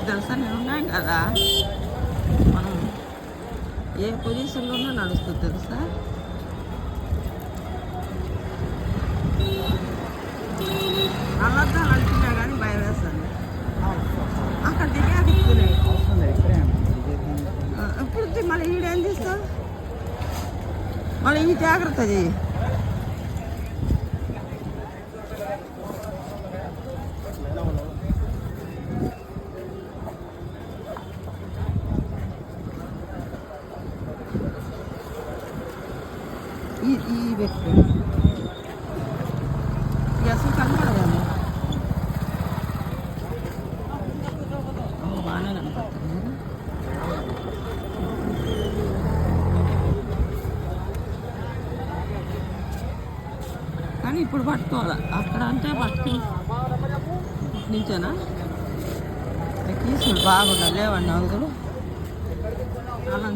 తెలుసా, నేను ఉన్నాం కదా, మనం ఏ పొజిషన్లోనూ నడుస్తుంది తెలుసా. అల్లద్దాలు అంటున్నా కానీ భయం వేస్తుంది. అక్కడ దిగాక ఇప్పుడు మళ్ళీ ఈడేం తీస్తావు, మళ్ళీ ఈ జాగ్రత్త చెయ్యి. ఈ వ్యక్తి అసలు కనపడదాము, బాగానే కనపడుతుంది కదా. కానీ ఇప్పుడు పట్టుకోవాలి, అక్కడ అంటే పట్టుకు నుంచేనా కీసులు బాగుండాలి, లేవండి నగదులు అలా